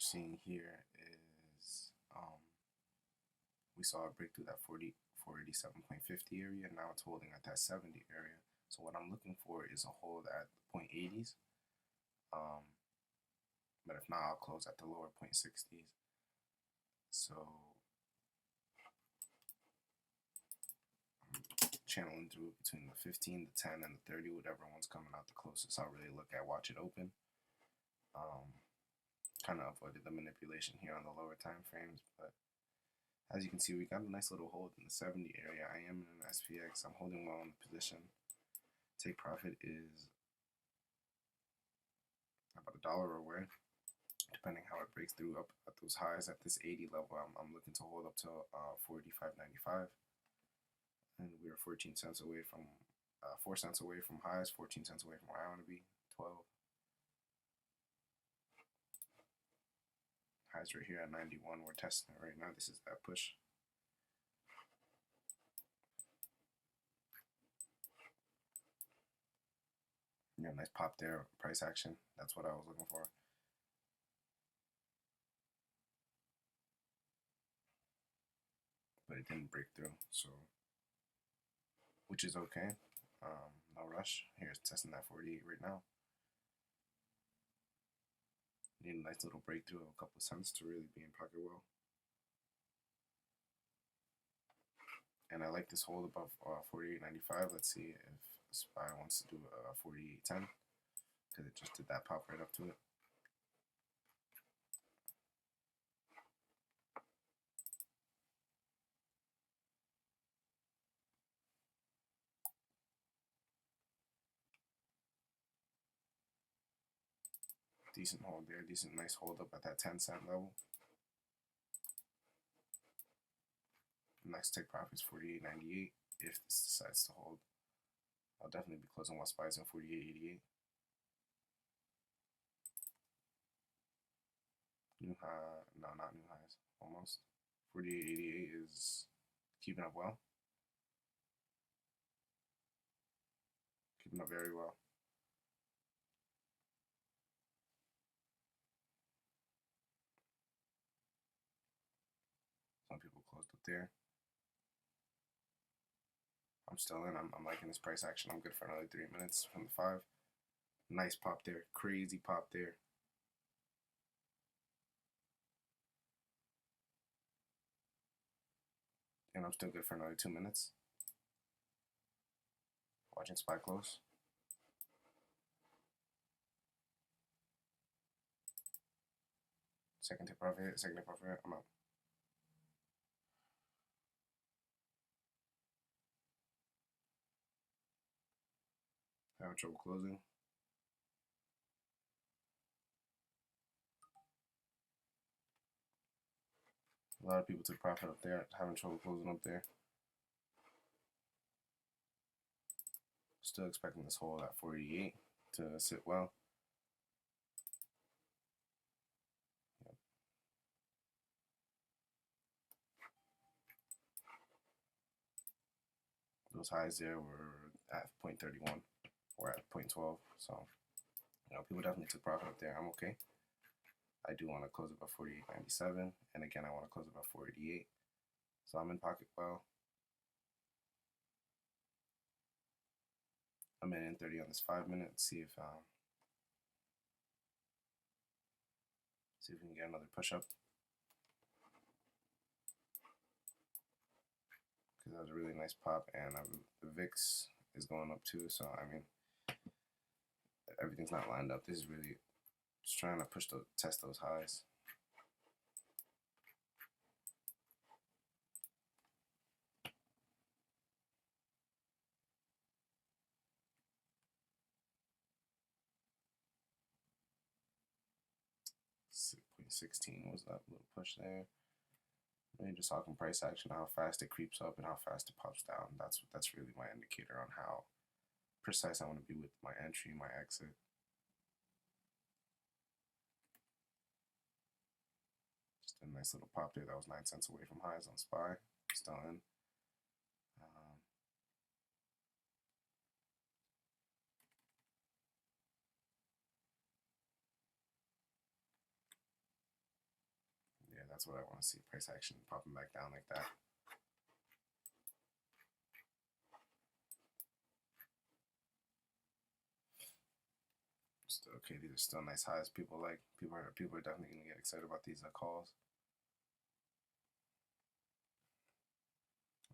seeing here is we saw a break through that 487.50 area. Now it's holding at that 70 area. So what I'm looking for is a hold at the point 80s. But if not, I'll close at the lower point 60s. So I'm channeling through between the 15, the 10, and the 30, whatever one's coming out the closest. I'll really look at, watch it open. Kind of avoided the manipulation here on the lower time frames, but as you can see, we got a nice little hold in the 70 area. I am in an SPX. I'm holding well in the position. Take profit is about $1 away, depending how it breaks through up at those highs at this 80 level. I'm looking to hold up to 45.95, and we are 14 cents away from 4 cents away from highs, 14 cents away from where I want to be. 12 highs right here at 91. We're testing it right now. This is that push. Yeah, nice pop there, price action. That's what I was looking for. But it didn't break through, so which is okay. No rush. Here's testing that 48 right now. Need a nice little breakthrough of a couple of cents to really be in pocket well. And I like this hold above 48.95. Let's see if SPY wants to do a 48.10, because it just did that pop right up to it. Decent hold there, decent nice hold up at that 10-cent level. Next take profit is 48.98 if this decides to hold. I'll definitely be closing while SPY's in 48.88. New high, no, not new highs, almost. 48.88 is keeping up well. Keeping up very well. Some people closed up there. I'm still in. I'm liking this price action. I'm good for another 3 minutes from the 5. Nice pop there. Crazy pop there. And I'm still good for another 2 minutes. Watching SPY close. Second take profit. Second take profit. I'm out. Having trouble closing. A lot of people took profit up there, having trouble closing up there. Still expecting this hold at 48 to sit well. Yep. Those highs there were at 0.31 or at 0.12, so people definitely took profit up there. I'm okay. I do want to close it by 48.97, and again, I want to close it by 488. So I'm in pocket well. A minute and 30 on this 5 minute. See if we can get another push up. Because that was a really nice pop, and the VIX is going up too. So I mean, everything's not lined up. This is really just trying to test those highs. .16 was that little push there. Really just talking price action, how fast it creeps up and how fast it pops down. That's really my indicator on how precise I want to be with my entry, my exit. Just a nice little pop there. That was 9 cents away from highs on SPY. Still in. That's what I want to see. Price action popping back down like that. Still, okay, these are still nice highs. People are definitely gonna get excited about these calls.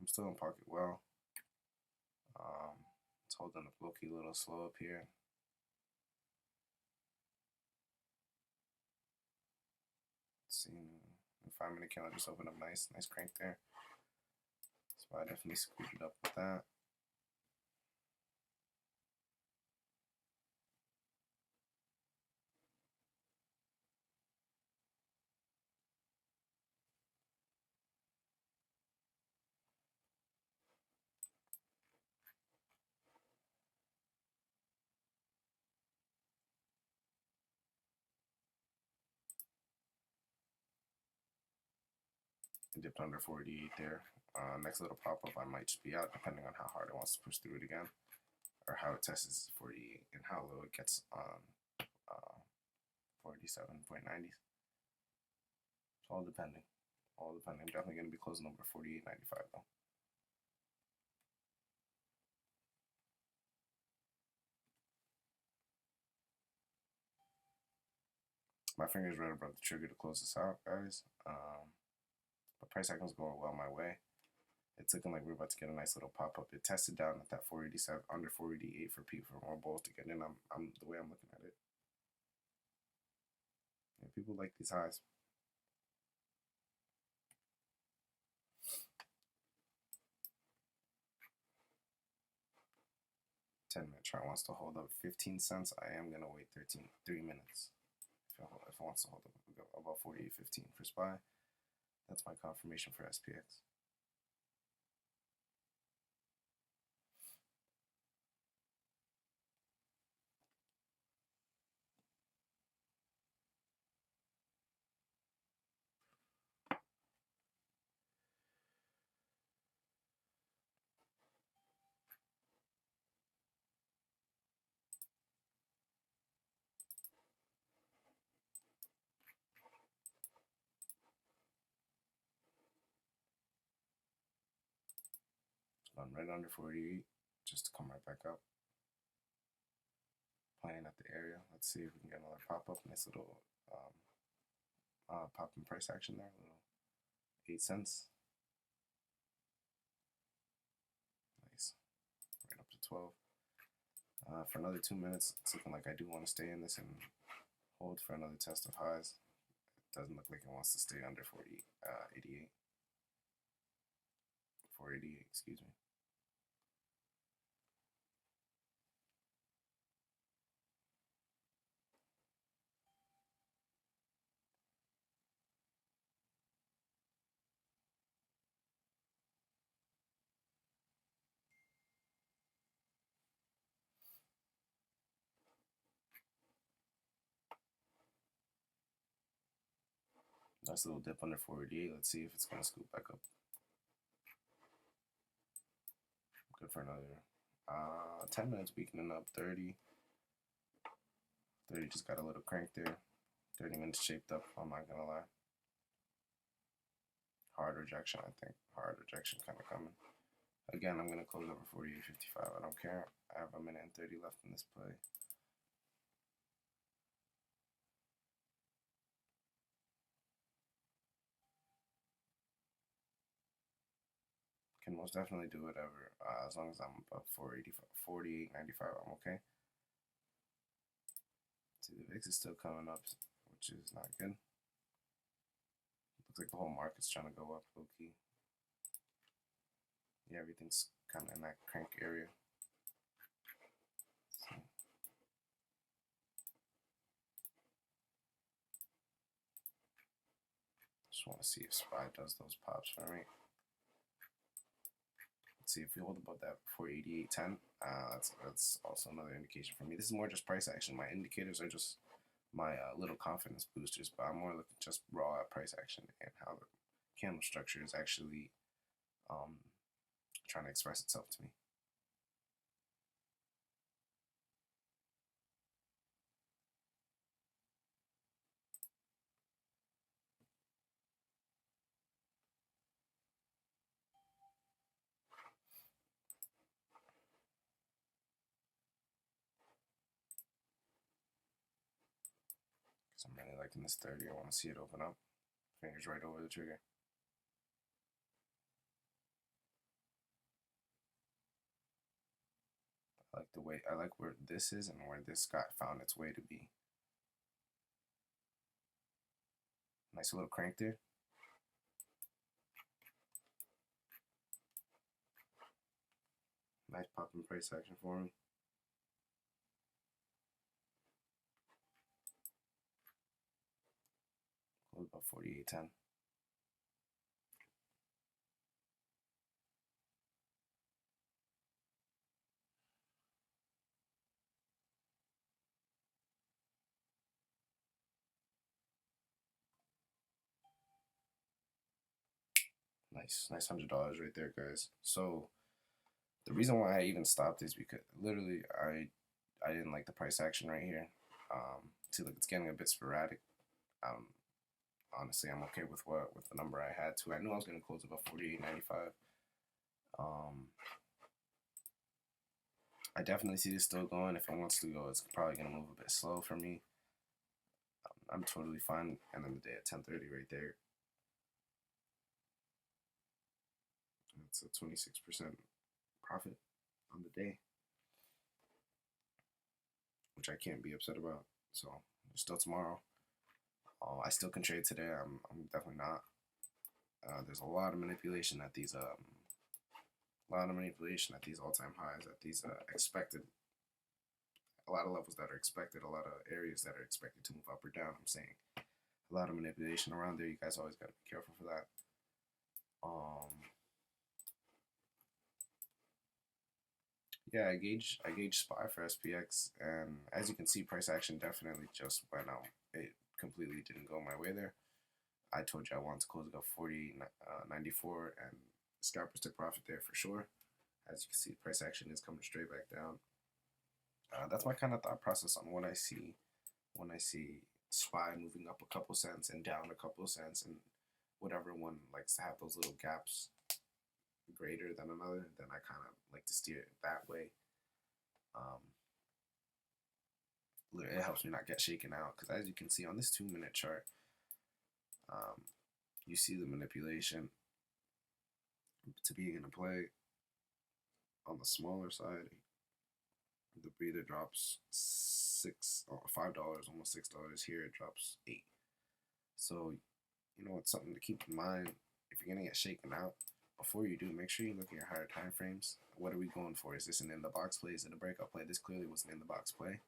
I'm still in pocket well. It's holding up low-key a little slow up here. Let's see, 5-minute candle just opened up nice crank there. So I definitely screwed it up with that. It dipped under 48 there. Next little pop up, I might just be out depending on how hard it wants to push through it again, or how it tests 48 and how low it gets on 47.90. It's all depending. All depending. I'm definitely going to be closing over 48.95 though. My finger's right above the trigger to close this out, guys. But price action's going well my way. It's looking like we're about to get a nice little pop up. It tested down at that 487, under 488 for people for more bulls to get in. I'm the way I'm looking at it. Yeah, people like these highs. 10-minute chart wants to hold up 15 cents. I am gonna wait 3 minutes. If it wants to hold up, we go about 48.15 for SPY. That's my confirmation for SPX. Gone right under 48, just to come right back up. Playing at the area. Let's see if we can get another pop up. Nice little pop in price action there. A little 8 cents. Nice. Right up to 12. For another 2 minutes, it's looking like I do want to stay in this and hold for another test of highs. It doesn't look like it wants to stay under 88. 488, excuse me. Nice little dip under 488. Let's see if it's going to scoop back up. Good for another 10 minutes, weakening up 30. 30 just got a little crank there. 30 minutes shaped up, I'm not going to lie. Hard rejection, I think. Hard rejection kind of coming. Again, I'm going to close over 48.55. I don't care. I have 1 minute and 30 left in this play. Can most definitely do whatever. As long as I'm above 48.95, I'm okay. See, the VIX is still coming up, which is not good. Looks like the whole market's trying to go up low key. Yeah, everything's kind of in that crank area. So, just want to see if SPY does those pops for me. Let's see if we hold above that 488.10. That's also another indication for me. This is more just price action. My indicators are just my little confidence boosters, but I'm more looking just raw at price action and how the candle structure is actually trying to express itself to me. liking this 30. I want to see it open up. Fingers right over the trigger. I like the way, I like where this is and where this got found its way to be. Nice little crank there. Nice popping price action for me. Close about 48.10. Nice $100 right there, guys. So the reason why I even stopped is because literally I didn't like the price action right here. See, look, it's getting a bit sporadic. Honestly, I'm okay with the number I had to. I knew I was gonna close about 48.95. I definitely see this still going. If it wants to go, it's probably gonna move a bit slow for me. I'm totally fine. End of the day at 10:30 right there. That's a 26% profit on the day, which I can't be upset about. So there's still tomorrow. I still can trade today. I'm definitely not. There's a lot of manipulation at these all-time highs, at these expected, a lot of levels that are expected, a lot of areas that are expected to move up or down. I'm saying a lot of manipulation around there. You guys always got to be careful for that. Yeah, I gauge SPY for SPX, and as you can see, price action definitely just went out. It completely didn't go my way there. I told you I wanted to close it up 40.94, and scalpers took profit there for sure. As you can see, price action is coming straight back down. That's my kind of thought process on what I see when I see SPY moving up a couple cents and down a couple cents, and whatever one likes to have those little gaps greater than another, then I kind of like to steer it that way. It helps me not get shaken out, because as you can see on this 2-minute chart, you see the manipulation to be in a play. On the smaller side, the breather drops $5, almost $6. Here it drops $8. So you know, it's something to keep in mind. If you're gonna get shaken out, before you do, make sure you look at your higher time frames. What are we going for? Is this an in the box play? Is it a breakout play? This clearly was an in the box play.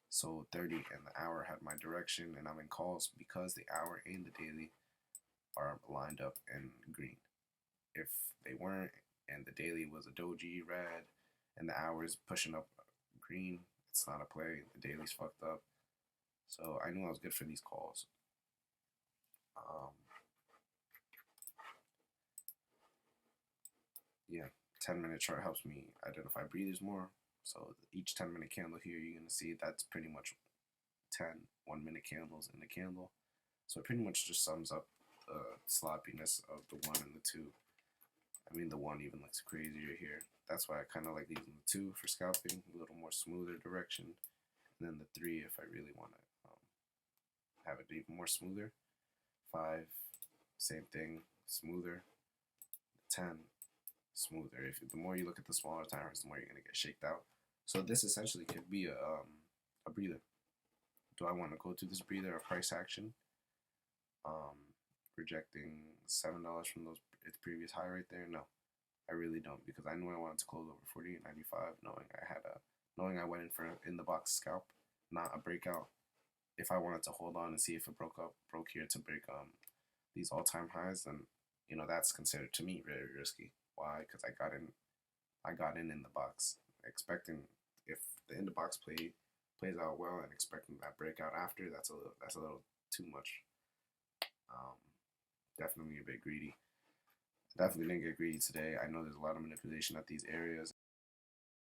So 30 and the hour had my direction, and I'm in calls because the hour and the daily are lined up in green. If they weren't, and the daily was a doji red, and the hour is pushing up green, it's not a play. The daily's fucked up. So I knew I was good for these calls. Yeah, 10-minute chart helps me identify breathers more. So each 10-minute candle here, you're gonna see that's pretty much 10 1-minute candles in the candle. So it pretty much just sums up the sloppiness of the 1 and the 2. I mean, the 1 even looks crazier here. That's why I kind of like using the 2 for scalping, a little more smoother direction. And then the 3 if I really want to have it even more smoother. 5, same thing, smoother. 10, smoother. If the more you look at the smaller timers, the more you're gonna get shaked out. So this essentially could be a breather. Do I want to go to this breather of price action? Rejecting $7 from its previous high right there? No, I really don't, because I knew I wanted to close over 48.95, knowing I went in for in the box scalp, not a breakout. If I wanted to hold on and see if it broke here to break these all-time highs, then you know that's considered to me very risky. Why? Because I got in the box, expecting if the in the box plays out well and expecting that breakout after. That's a little too much. Definitely a bit greedy. Definitely didn't get greedy today. I know there's a lot of manipulation at these areas.